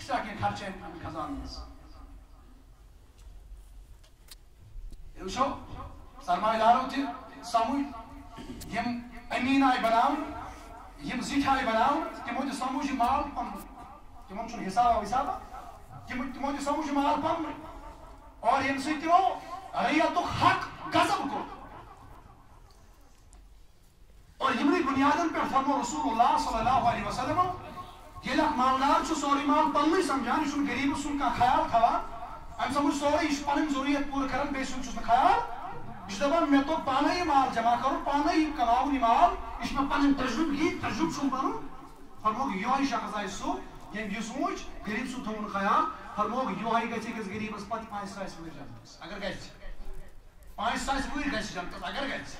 extra کے خرچے خزان وچھو سرمایہ دارو تہ سمجھ یم امین آئی بناو یم زٹھ آئی بناو تمو تہ سمجھ مال پن تمن چھن حساب حساب تمو تہ سمجھ مال پن اور یم سی تمو ریت حق غصب کو اور یمنی بنیادن پر فرمو رسول اللہ صلی اللہ علیہ وسلم یل مالدار سوری مال پنی سمجھان یہ غریب سن کا خیال تھوان ام سمجھ سوری یہ پن ضروریت پور کران بے سن چھ خیال یہ دپان مے تو پانے مال جمع کرو پانے کماؤن مال یہ پن تجربہ چھن پن فرمو یہ شخص آئی سو یم یہ سوچ غریب سن تھون خیال فرمو یہ گھس أکس غریبس پتہ 5 ساس ور جنتس اگر گھس 5 ساس ور گھس جنتس اگر گھس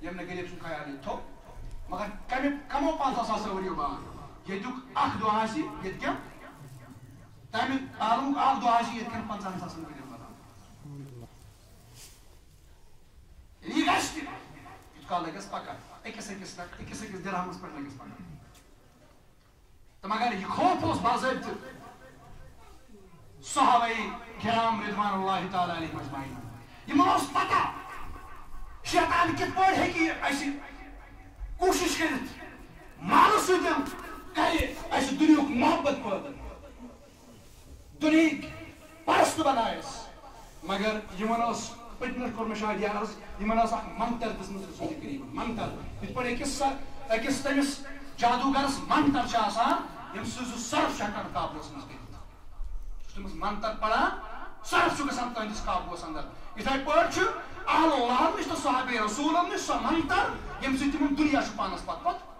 یم غریب سن خیال تھو مگر کمو 5 ساس ورو بعد یتک اخ دو آسی یت کیا تمہ عالم اخ دو آسی یت کن 50 ساس ورو یہ گھس تہ کال لگس پکا أکس درہمس پہ لگس پکا تو مگر یہ خوف اس باضابطہ صحابہ کرام رضوان اللہ تعالی علیہم اجمعین یمن اس پتہ شیطان کت پٲٹھۍ ہیٚکہِ اَسہِ کوٗشِش کٔرِتھ مالہٕ سۭتۍ کرِ اَسہِ دُنیُک محبت پٲدٕ دُنہِکۍ پرست بنایہِ أسۍ مگر یمن ٲس پٔتمہِ لٹہِ کوٚر مےٚ شاید یہِ عرض یمن ٲس اکھ منتر دِژمٕژ رسول کریٖمن منتر یِتھ پٲٹھۍ أکِس تٔمِس جادوگرس منتر چھُ آسان ییٚمہِ سۭتۍ سُہ صرف چھُ ہٮ۪کان قابوٗوس منٛز کٔرِتھ تٔمِس منتر پران صرف چھُ گژھان تُہنٛدِس قابوٗوس انٛدر یِتھَے پٲٹھۍ چھُ اہل اللہ نِش تہٕ صحابہ رسوٗلن نِش سۄ منتر ییٚمہِ سۭتۍ تِمن دُنیا چھُ پانس پتہٕ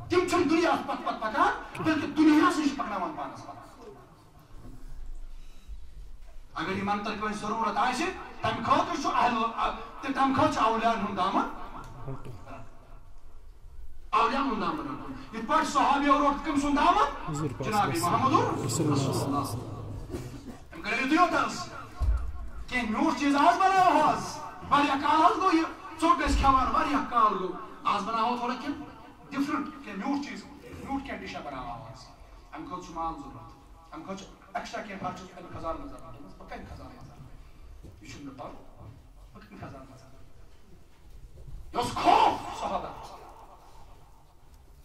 تِم چھِنہٕ دُنیاہس پتہٕ پکان بلکہِ دُنیاہس نِش پکناوان پانس پتہٕ اگر یہِ منتر کٲنٛسہِ ضروٗرت آسہِ تمہِ خٲطرٕ چھُ تمہِ خٲطرٕ چھُ اولیاہن ہُنٛد دامن اولیاہن ہُنٛد دامن رٹُن یِتھ پٲٹھۍ صحابیو روٚٹ کٔمۍ سُنٛد دامن جناب محمد رسول اللہ أمۍ کٔر یِتُے یوت حظ کینٛہہ میوٗٹھ چیٖز آز بناوو حظ واریاہ کال حظ گوٚو یہِ ژوٚٹ ٲسۍ کھٮ۪وان واریاہ کال گوٚو آز بناوو تھوڑا کینٛہہ ڈفرنٹ کینٛہہ میوٗٹھ چیٖز میوٗٹھ کینٛہہ ڈِشا بناوو حظ امہِ خٲطرٕ چھُ مال ضروٗرت امہِ خٲطرٕ چھُ ایکسٹرا کینٛہہ خرچہٕ امہِ خزانہٕ منٛز رٹُن بہٕ کمہِ خزانہٕ منٛز یہِ چھُنہٕ مےٚ پَرُن بہٕ کمہِ خزانہٕ منٛز یہِ اوس خوف صحابہ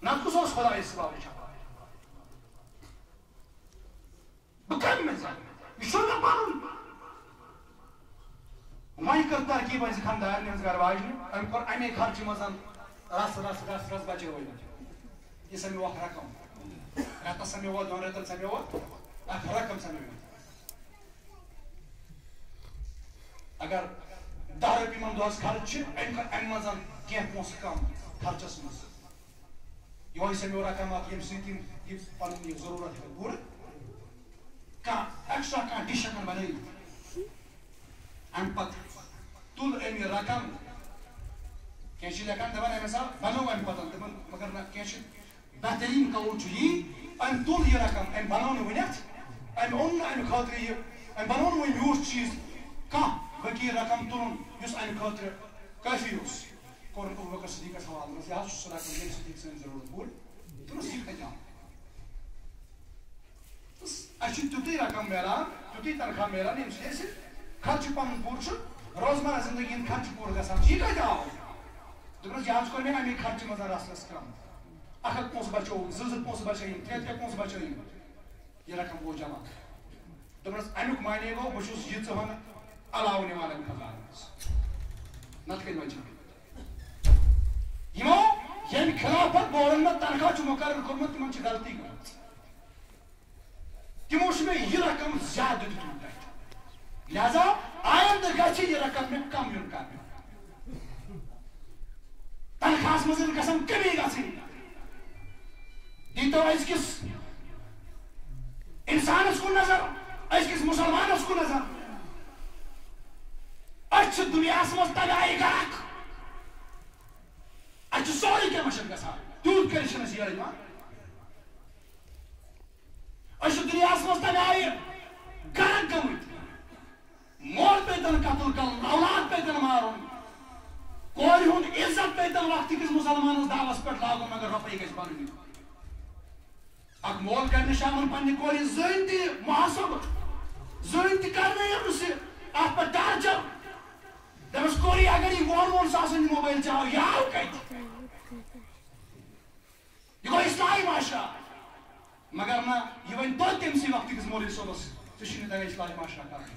نتہٕ کُس اوس خۄدایس سِوابٕے چھپان بہٕ کمہِ منٛز انہٕ یہِ چھُنہٕ مےٚ پَرُن وۄنۍ کٔر ترکیب اَسہِ خانٛدارنہِ ہٕنٛز گرٕ واجنہِ أمۍ کوٚر اَمے خرچہِ منٛز رس بچٲوٕنۍ یہِ سمیو اکھ رقم رٮ۪تس سمیو 2 رٮ۪تن سمیو اکھ رقم سمیو اگر 10 رۄپیہِ یِمن دۄہس خرچ چھِ أمۍ کٔر اَمہِ منٛز کینٛہہ پونٛسہٕ کم خرچس منٛز یِہوے سمیو رقم اکھ ییٚمہِ سۭتۍ یہِ پنُن یہِ ضروٗرت ہٮ۪کن پوٗرٕ کانٛہہ ایکسٹرا کانٛہہ ڈِش ہٮ۪کن بنٲوِتھ امہِ پتہٕ تُل أمۍ یہِ رقم کینٛہہ چھِ لیکھان دپان أمۍ ہسا بنوو امہِ پتہٕ دپان مگر نہ کینٛہہ چھِ بہتریٖن قول چھُ یی أمۍ تُل یہِ رقم أمۍ بنوو نہٕ وُنٮ۪تھ أمۍ اوٚن نہٕ امہِ خٲطرٕ یہِ أمۍ بنوو نہٕ وۄنۍ میوٗٹھ چیٖز کانٛہہ بٔلکہِ یہِ رقم تُلُن یُس امہِ خٲطرٕ کٲفی اوس کوٚرُن ابوٗ بکر صدیٖقس حوالہٕ منٛز یہِ حظ چھُ سُہ رقم ییٚمہِ سۭتۍ ہیٚکہِ سٲنۍ ضروٗرت پوٗرٕ دوٚپنس یہِ کتہِ آو اَسہِ چھُ تیُتُے رقم میلان تیُتُے تنخواہ میلان ییٚمہِ سۭتۍ اَسہِ خرچہٕ پنُن پوٗرٕ چھُ روزمرہ زندگی ہُنٛد خرچہٕ پوٗرٕ گژھان یہِ کتہِ آو دوٚپنس یہِ حظ کوٚر مےٚ اَمے خرچہٕ منٛز رژھ کم 1 پونٛسہٕ بچووُم 2 پونٛسہٕ بچٲیِم 3 پونٛسہٕ بچٲیِم یہِ رقم گوٚو جمع دوٚپنس امیُک معنے گوٚو بہٕ چھُس یہِ ژٕ ونان علاوٕ نِوان امہِ خزانہٕ منٛز نتہٕ کتہِ بچہِ یِمو ییٚمہِ خلاف پتہٕ بورن مےٚ تنخواہ چھُ مُقرر کوٚرمُت تِمن چھِ غلطی گٔمٕژ تِمو چھُ مےٚ یہِ رقم زیادٕ دیُتمُت تتہِ لہذا آیندٕ گژھِ یہِ رقم مےٚ کم یُن کرنہٕ تنخواہس منٛز گژھن کمی گژھٕنۍ دیٖتو أزکِس انسانس کُن نظر أزکِس مُسلمانس کُن نظر أسۍ چھِ دُنیاہس منٛز تباہی غرق اَسہِ چھُ سورُے کینٛہہ مٔشِد گژھان تیوٗت کٔرِتھ چھِنہٕ أسۍ یورٕ یِوان أسۍ چھِ دُنیاہس منٛز تباہی غرق گٔمٕتۍ مول پیٚتن قتل کرُن اولاد پیٚتن مارُن کورِ ہُنٛد عزت پیٚتن وقتہٕ کِس مُسلمانس دعوس پٮ۪ٹھ لاگُن مگر رۄپیہِ گژھِ بنٕنۍ اک مول کرنے شامل پنی کوری زین دی محاسب زین دی کرنے یمس ات پر ٹارچر دمس کوری اگر یہ وون ساسن موبائل چاہو یاو کت یہ گو اسلائی معاشرہ مگر نا یہ ون تو تم سی وقت کس مولوی صوبس تشین تگہ اسلائی معاشرہ کرنے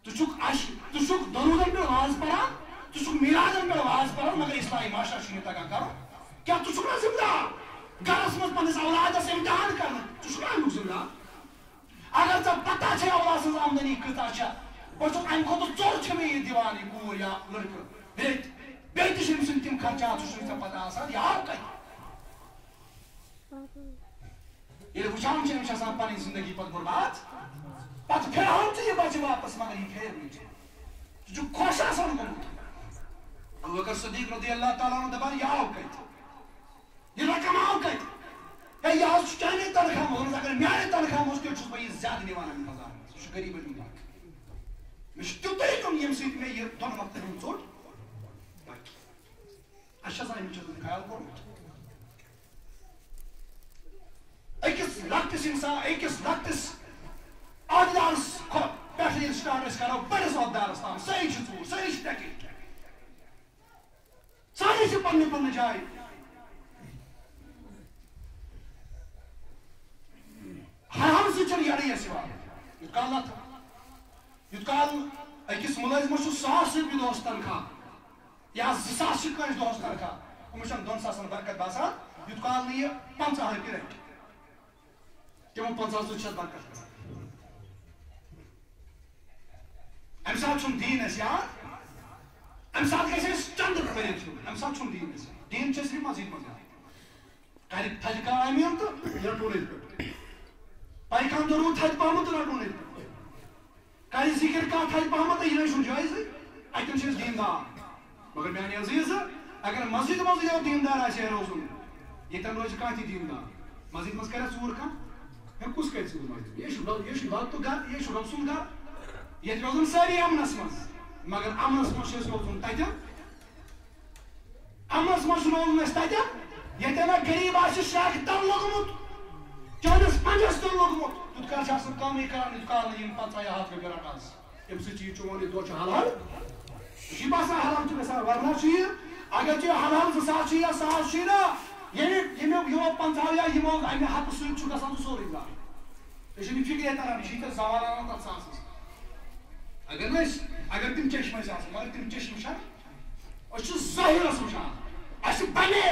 تو چھک درودن پہ آواز پڑھا تو چھک میلادن پہ آواز پڑھا مگر اسلائی معاشرہ شین تگہ کرو کیا تو چھک نا ذمہ دار گھرس مز پنس اولادس امتحان کرنا تو چھک نا امیک ذمہ دار اگر ژے پتہ چھے اولاد سٕنٛز آمدنی کۭژاہ چھےٚ بہٕ چھُس امہِ کھۄتہٕ ژوٚر چھِ مےٚ یہِ دِوان یہِ کوٗر یا لٔڑکہٕ بیٚیہِ تہِ چھِ أمۍ سٕنٛدۍ تِم خرچات ژٕ چھُکھ ژےٚ پتہ آسان یہِ آو کتہِ ییٚلہِ وٕچھان چھِ أمِس چھِ آسان پنٕنۍ زندگی پتہٕ برباد پتہٕ پھِرہون ژٕ یہِ بچہِ واپس مگر یہِ پھیرِ نہٕ ژٕ ژٕ چھُکھ خۄش آسان گوٚمُت ابوٗ بکر صدیق رضی اللہ تعالیٰ عنہ دپان یہِ آو کتہِ یہِ رقم آو کتہِ ہے یہ آج چھُ چانے تنخواہ منٛز اگر میانہِ تنخواہ منٛز تیٚلہِ چھُس بہٕ یہِ زیادٕ نِوان اَمہِ بازار منٛز یہِ چھُ غریٖبن ہُنٛد اکھ مےٚ چھُ تیُتُے دیُن ییٚمہِ سۭتۍ مےٚ یہِ دۄن وقتن ہُنٛد ژوٚٹ بچہِ اَسہِ چھِ آسان اَمہِ چیٖزُک خیال کوٚرمُت أکِس لۄکٹِس اِنسان أکِس لۄکٹِس عہدٕدارس پٮ۪ٹھ ییٚلہِ سٹارٹ أسۍ کرو بٔڑِس عہدٕدارس تام سٲری چھِ ژوٗر سٲری چھِ ٹٮ۪کِتھ سٲری چھِ پننہِ پننہِ جایہِ ہم سے چل یاری ہے سوال یوت کال نہ تھا یوت کال اکس ملازمس چھُ 100 رۄپیہِ دۄہس تنخواہ یا 2000 چھِ کٲنٛسہِ دۄہس تنخواہ أمِس چھَنہٕ 2,000 برکت باسان یوت کال نہٕ یہِ 50 رۄپیہِ رٹہِ تِمن 50 چھَس برکت گژھان اَمہِ ساتہٕ چھُنہٕ دیٖن اَسہِ یاد اَمہِ ساتہٕ گژھِ اَسہِ چندٕ پٔرِتھ ہیوٚن اَمہِ ساتہٕ چھُنہٕ دیٖن اَسہِ یاد دیٖن چھُ صرف مسجد منٛز یاد کرِ تھدِ کانٛہہ أمیٖن تہٕ یہِ رٹون ییٚتہِ پٮ۪ٹھ پایخان درود تھدِ پہمت رٹون ییٚتہِ پٮ۪ٹھ کرِ ذِکر کانٛہہ تھدِ پہمت یہِ نَے چھُنہٕ جٲیزٕے اَتٮ۪ن چھِ أسۍ دیٖندار مگر میانہِ عزیٖزٕ اگر مسجد منٛز یوت دیٖندار آسہِ ہے روزُن ییٚتٮ۪ن روزِ کانٛہہ تہِ دیٖندار مسجد منٛز کرِ ژوٗر کانٛہہ ہے کُس کرِ ژوٗر مسجد یہِ چھُ لۄکٹُک گرٕ یہِ چھُ رۄب سُنٛد گرٕ ییٚتہِ روزُن سٲری امنس منٛز مگر امنس منٛز چھُ اَسہِ روزُن تتٮ۪ن امنس منٛز چھُ روزُن اَسہِ تتٮ۪ن ییٚتٮ۪ن اکھ غریٖب آسہِ شاخہِ تل لوٚگمُت چٲنِس پنجس تل لوٚگمُت تیُتھ کال چھِ آسان کٲمٕے کران یوت کال نہٕ یِم 50 یا 100 رۄپیہِ رٹان اَمہِ سۭتۍ چھُ یہِ چون یہِ دۄہ چھُ حلال یہِ چھُ باسان حلال چھُ گژھان ورنہ چھُ یہِ اگر ژےٚ حلال 2,000 چھُ یا 100 چھُے نا ییٚمیُک یِمو 50 یا یِمو امہِ حقہٕ سۭتۍ چھُ گژھان سورُے زایہِ ژےٚ چھُنہٕ فِکرے تران یہِ چھُے ژےٚ زوال انان تتھ ساسس اگر نہٕ أسۍ اگر تِم چشمہٕ ٲسۍ آسان مگر تِم چشمہٕ چھا أسۍ چھِ ظٲہرس وٕچھان اَسہِ بنے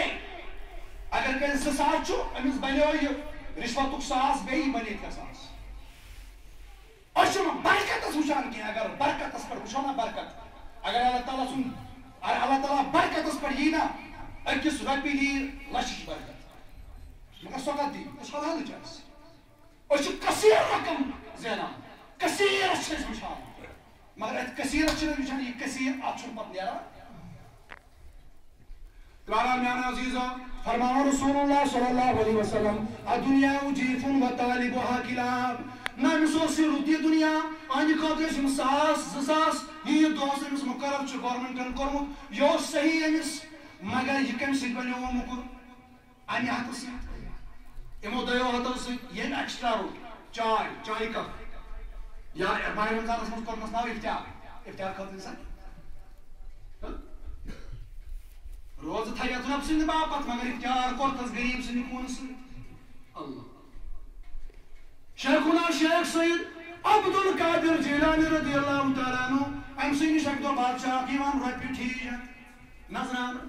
اگر کٲنٛسہِ 2,000 چھُ أمِس بنیو یہِ رِشوتُک 1,000 بیٚیہِ بنے 3,000 أسۍ چھِنہٕ برکتس وٕچھان کینٛہہ اگر برکتس پٮ۪ٹھ وٕچھو نا برکت اگر اللہ تعالیٰ سُنٛد اللہ تعالیٰ برکتس پٮ۪ٹھ یی نا أکِس رۄپیہِ دِیہِ لچھٕچ برکت مگر سۄ کتھ دِیہِ یۄس حلالٕچ آسہِ أسۍ چھِ کثیٖر رقم زینان کثیٖرس چھِ أسۍ وٕچھان مگر اتھ کثیٖرس چھِنہٕ وٕچھان یہِ کثیٖر اتھ چھُنہٕ پتہٕ نیران تعالیٰ میانہِ عزیٖزو فرماوان رسول اللہ صلی اللہ علیہ وسلم الدنیا جیٖف و طالبها کلاب نہ أمِس اوس یہِ رُت یہِ دُنیا أہنٛدِ خٲطرٕ ٲسۍ یِم 1,000 2,000 یہِ دۄہ اوس أمِس مُقرر چھُ گورمنٹن کوٚرمُت یہِ اوس صحیح أمِس مگر یہِ کمہِ سۭتۍ بنیو موٚکُر امہِ ہتہٕ سۭتۍ یِمو دۄیو ہتو سۭتۍ ییٚمہِ ایکسٹرا روٚٹ چایہِ کپ یا ماہِ رمضانس منٛز کوٚرمس ناو اِفطار خٲطرٕ سا روزٕ تھایتھ رۄب سٕنٛدِ باپتھ مگر اِفطار کوٚرتھس غریٖب سٕنٛدِ خوٗنہٕ سۭتۍ اللہ شیخنا شیخ سید عبد القادر جیلانی رضی اللہ تعالیٰ عنہ امہِ سٕے نِش اکہِ دۄہ بادشاہ اکھ یِوان رۄپیہِ ٹھیٖک نظرانہٕ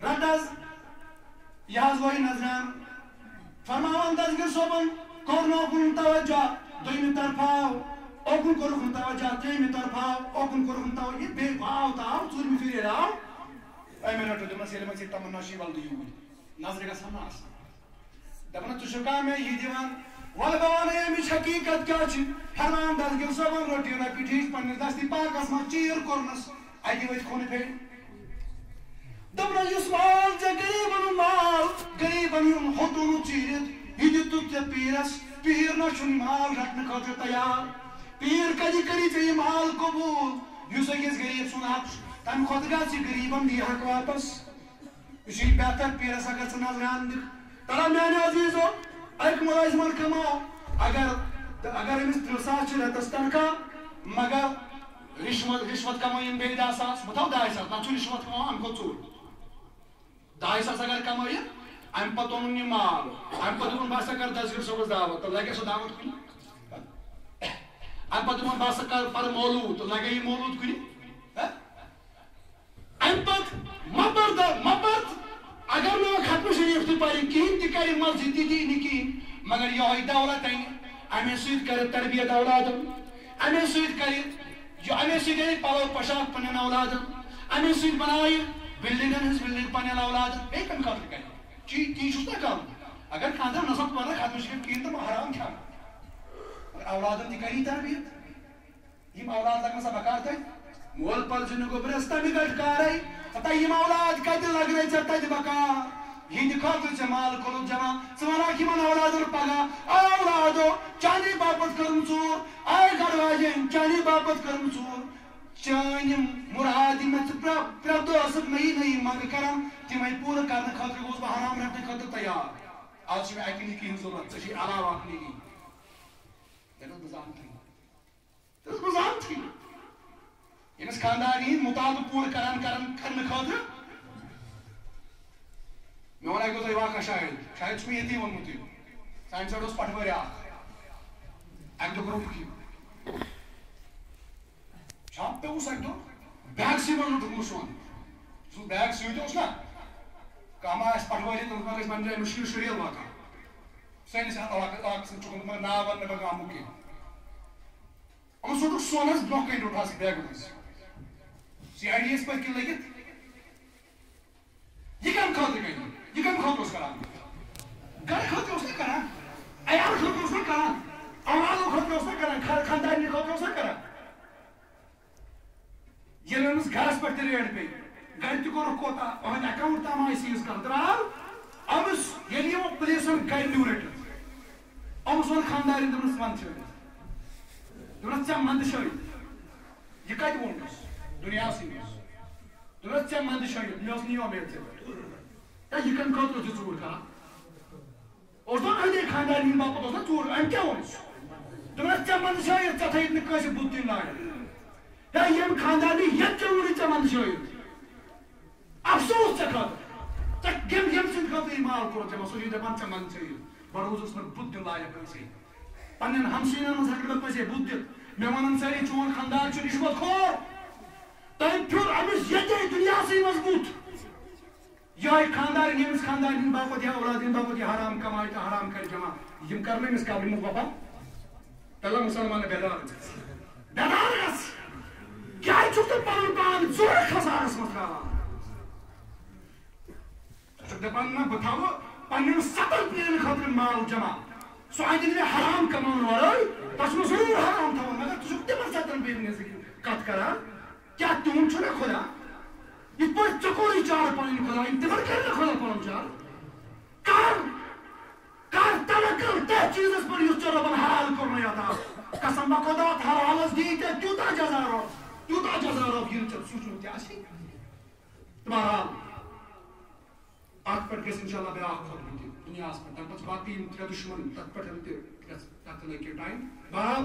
رٹ حظ یہِ حظ وٲے نظرانہٕ فرماوان دسگیٖر صٲبن کوٚر نہٕ اوکُن توجہ دوٚیمہِ طرفہٕ آو اوکُن کوٚرُکھ نہٕ توجہ ترٛیٚیمہِ طرفہٕ آو اوکُن کوٚرُکھ نہٕ توجہ یہِ بیٚیہِ آو تہٕ آو ژوٗرمہِ پھِرِ ییٚلہِ آو أمۍ رٔٹو دوٚپنس ییٚلہِ وۄنۍ ژےٚ تمنا چھُے وَلہٕ دٕ یوٗرۍ نظرِ گژھن نہٕ آسٕنۍ دپان ژٕ چھُکھا مےٚ یہِ دِوان وَلہٕ بہٕ وَنَے اَمِچ حقیٖقت کیٛاہ چھِ فرمان دسگیٖر صٲبن رٔٹ یہِ رۄپیہِ ٹھیٖک پننِس دستہِ پاکس منٛز چیٖر کوٚرنس اَتہِ ؤتھۍ خوٗنہٕ پھیٚرِ دوٚپنس یُس مال ژےٚ غریٖبن ہُنٛد مال غریٖبن ہُنٛد ہوٚتُنُتھ چیٖرِتھ یہِ دِتُتھ ژےٚ پیٖرس پیٖر نہ چھُنہٕ مال رٹنہٕ خٲطرٕ تیار پیٖر کَتہِ کری ژےٚ یہِ مال قبوٗل یُس أکِس غریٖب سُنٛد حق چھُ تمہِ کھۄتہٕ گژھِ یہِ غریٖبن دِ حق واپس یہِ چھُے بہتر پیٖرس اگر ژٕ نظرانہٕ دِکھ ترى میانہِ عزیٖزو اَکہِ مُلٲزِمن کماو اگر أمِس 30 ساس چھِ رٮ۪تس تنخواہ مگر رِشوت کمٲیِن بیٚیہِ 10 ساس بہٕ تھاو 2.5 ساس نتہٕ چھُ رِشوت کماوان اَمہِ کھۄتہٕ ژوٚر 2.5 ساس اگر کمٲیِن اَمہِ پتہٕ اوٚنُن یہِ مال اَمہِ پتہٕ دوٚپُن بہٕ ہسا کر دسگیٖر صٲبس دعوت تہٕ لگہِ سُہ دعوت کُنہِ اَمہِ پتہٕ دوٚپُن بہٕ ہسا کر پرٕ مولوٗد تہٕ لگہِ یہِ مولوٗد کُنہِ اَمہِ پتہٕ مپرد اگر نہٕ ختمہٕ شریٖف تہِ پرِ کِہیٖنۍ تہِ کرِ مسجد تہِ دِی نہٕ کِہیٖنۍ مگر یِہوے دولت اَنہِ اَمے سۭتۍ کرِ تربیت اولادن اَمے سۭتۍ اَنہِ پلو پۄشاک پننٮ۪ن اولادن اَمے سۭتۍ بنایہِ بِلڈِنگن ہٕنٛز بِلڈِنگ پننٮ۪ن اولادن بیٚیہِ کمہِ خٲطرٕ کرِ تی چھُس نا کم اگر خاندر نسا پرنہٕ ختمہٕ شریٖف کِہیٖنۍ تہٕ حرام کھٮ۪مہٕ مگر اولادن تہِ کری تربیت یِم اولاد لگن سا بکار تتہِ مول پلزٕنہٕ گوٚبرس تمہِ گٹہِ کارے ہتا یِم اولاد کتہِ لگنے ژےٚ تتہِ بکار یِہنٛدِ خٲطرٕ ژےٚ مال کوٚرُتھ جمع ژٕ ونکھ یِمن اولادن پگاہ اولادو چاندی باپتھ کٔرٕم ژوٗر آے گرٕ واجٮ۪ن چاندی باپتھ کٔرٕم ژوٗر چٲنۍ یِم مُراد یِم ژٕ پرٛٮ۪تھ دۄہ ٲسٕکھ نٔیی منٛگہٕ کران تِمے پوٗرٕ کرنہٕ خٲطرٕ گوٚوُس بہٕ حرام رٹنہٕ خٲطرٕ تیار آز چھِ مےٚ اکہِ نِکی ہٕنٛز ضروٗرت ژےٚ چھِ علاوٕ اکھ نِکی تیٚلہِ ٲسٕس بہٕ زانتھٕے ییٚمِس خاندانی ہٕنٛدۍ مُطالبہٕ پوٗرٕ کرنہٕ خٲطرٕ مےٚ ووٚن اکہِ دۄہ تۄہہِ واقعہ شاید چھُ مےٚ ییٚتی ووٚنمُت یہِ سانہِ سایڈٕ اوس پٹھوٲرۍ اکھ اکہِ دۄہ کوٚرُکھ یہِ چھا پیوٚوُس اکہِ دۄہ بیگسٕے منٛز لُٹُکھ سون سُہ بیگ سۭتۍ اوس نا کانٛہہ ما آسہِ پٹھوٲری تٔمِس ما گژھِ پننہِ جایہِ مُشکِل شُریل واتان سٲنِس علاقس منٛز چھُ گوٚمُت مگر ناو وننہٕ بغٲر آمُت کینٛہہ یِمو ژھُنُکھ سونس برونٛہہ کنہِ روٚٹہس بیگہٕ منٛز CID یس پٔتۍ کِنۍ لٔگِتھ یہِ کمہِ خٲطرٕ گٔے یہِ کمہِ خٲطرٕ اوس کران گرٕ خٲطرٕ اوس نا کران عیال خٲطرٕ اوس نا کران اولادو خٲطرٕ اوس نا کران خاندارنہِ خٲطرٕ اوس نا کران ییٚلہِ أمِس گرس پٮ۪ٹھ تہِ ریڈ پیٚیہِ گرِ تہِ کوٚرُکھ کوتاہ أہٕنٛدۍ اکاونٹ تام آیہِ سیٖز کران درٛاو أمِس ییٚلہِ یِمو پُلیٖسن گرِ نیوٗ رٔٹِتھ أمِس ووٚن خاندارٮ۪ن دوٚپنس ون چھٲڑِتھ دوٚپنس ژےٚ منٛدٕ شٲڑِتھ یہِ کتہِ ووٚنُس دُنیاہسٕے منٛز دوٚپنس ژےٚ منٛدٕ شٲڑِتھ مےٚ اوس نہٕ یہِ اُمید ژےٚ پٮ۪ٹھ یہِ کمہِ خٲطرٕ اوس یہِ ژوٗر کران اوس نا أنٛدۍ خاندارٮ۪ن ہٕنٛدۍ باپتھ اوس نا ژوٗر أمۍ کیٛاہ ووٚنُس دوٚپنس ژےٚ منٛدٕ شٲڑِتھ ژےٚ تھٲیِتھ نہٕ کٲنٛسہِ بُتھ دِنۍ لایق ہے ییٚمہِ خاندارنہِ ییٚتہِ ژےٚ ووٚنُے ژےٚ منٛدٕ شٲڑِتھ افسوٗس ژےٚ خٲطرٕ ژےٚ ییٚمہِ سٕنٛدِ خٲطرٕ یہِ مال کوٚرُتھ ژےٚ سُہ چھُے دپان ژےٚ منٛدٕ شٲڑِتھ بہٕ روٗزُس نہٕ بُتھ دِنۍ لایق کٲنٛسے پننٮ۪ن ہمساین منٛز ہٮ۪کہٕ نہٕ کٲنٛسے بُتھ دِتھ مےٚ ونان سٲری چون خاندار چھُ رِشوت خور تٔمۍ پھیُر أمِس ییٚتے دُنیاہسٕے منٛز بُتھ یِہوے خاندارٮ۪ن ییٚمِس خاندارٮ۪ن ہٕنٛدۍ باپتھ یا اولاد ہٕنٛدۍ باپتھ یہِ حرام کمایہِ تہٕ حرام کرِ جمع یِم کرنہٕ أمِس قبرِ منٛز وفا تیٚلہِ مُسلمانہٕ بیدار گژھ کیٛازِ چھُکھ ژٕ پنُن پان ژوٗرِ خسارس منٛز تراوان ژٕ چھُکھ دپان نہ بہٕ تھاوٕ پننٮ۪ن 7 پیٖرن خٲطرٕ مال جمع سُہ اَتہِ نہٕ مےٚ حرام کماونہٕ ورٲے تتھ چھُ مےٚ ضروٗر حرام تھاوُن مگر ژٕ چھُکھ تِمن 7 پیٖرن ہٕنٛز کتھ کران کیٛاہ تِہُنٛد چھُنہ خۄدا یِتھ پٲٹھۍ ژےٚ کوٚرُے چارٕ پنٕنۍ خۄدایَن تِمن کرِ نہٕ خۄدا پنُن چارٕ کر توکل تتھ چیٖزس پٮ۪ٹھ یُس ژےٚ رۄبن حلال کوٚرمُے عطا قسم بہ خۄدا حلالس دی ژےٚ تیوٗتاہ جزا رۄب یہِ نہٕ ژےٚ سوٗنٛچمُت تہِ آسی بہرحال اتھ پٮ۪ٹھ گژھِ انشاء اللہ بیٛاکھ خطبہٕ تہِ دُنیاہس پٮ۪ٹھ تمہِ پتہٕ چھِ باقٕے یِم 3 دُشمن تتھ پٮ۪ٹھ تہِ گژھِ تتھ تہِ لگہِ کینٛہہ ٹایم بہرحال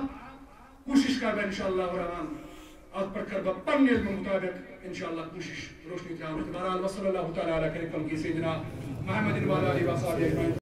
کوٗشش کرٕ بہٕ انشاء اللہ رحمان اتھ پٮ۪ٹھ کرٕ بہٕ پننہِ علمہٕ مطٲبق انشاء اللہ کوٗشش روشنی تراونٕچ بہرحال وصلی اللہ تعالیٰ علیہ خلیق خلقہ سیدنا محمد وعلی آلہ وصحبہ اجمعین